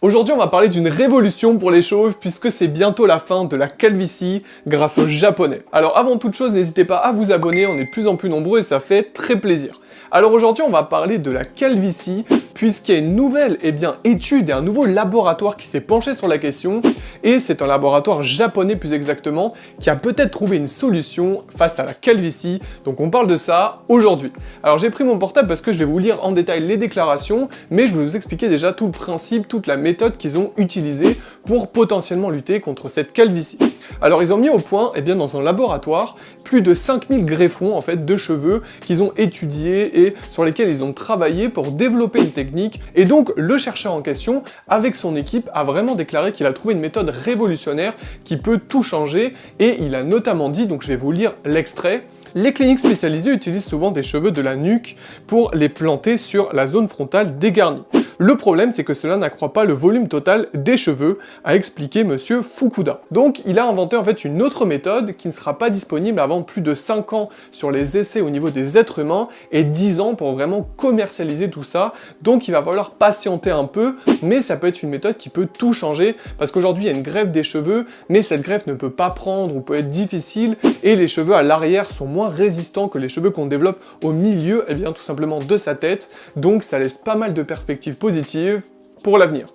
Aujourd'hui, on va parler d'une révolution pour les chauves puisque c'est bientôt la fin de la calvitie grâce aux japonais. Alors avant toute chose, n'hésitez pas à vous abonner, on est de plus en plus nombreux et ça fait très plaisir. Alors aujourd'hui, on va parler de la calvitie puisqu'il y a une nouvelle étude et un nouveau laboratoire qui s'est penché sur la question et c'est un laboratoire japonais plus exactement qui a peut-être trouvé une solution face à la calvitie. Donc on parle de ça aujourd'hui. Alors j'ai pris mon portable parce que je vais vous lire en détail les déclarations, mais je vais vous expliquer déjà tout le principe, toute la méthode qu'ils ont utilisée pour potentiellement lutter contre cette calvitie. Alors ils ont mis au point, dans un laboratoire, plus de 5000 greffons en fait de cheveux qu'ils ont étudiés et sur lesquels ils ont travaillé pour développer une technique. Et donc le chercheur en question, avec son équipe, a vraiment déclaré qu'il a trouvé une méthode révolutionnaire qui peut tout changer et il a notamment dit, donc je vais vous lire l'extrait: les cliniques spécialisées utilisent souvent des cheveux de la nuque pour les planter sur la zone frontale dégarnie. Le problème, c'est que cela n'accroît pas le volume total des cheveux, a expliqué monsieur Fukuda. Donc, il a inventé en fait une autre méthode qui ne sera pas disponible avant plus de 5 ans sur les essais au niveau des êtres humains et 10 ans pour vraiment commercialiser tout ça. Donc, il va falloir patienter un peu, mais ça peut être une méthode qui peut tout changer parce qu'aujourd'hui, il y a une greffe des cheveux, mais cette greffe ne peut pas prendre ou peut être difficile et les cheveux à l'arrière sont moins résistants que les cheveux qu'on développe au milieu, tout simplement de sa tête. Donc, ça laisse pas mal de perspectives positives pour l'avenir.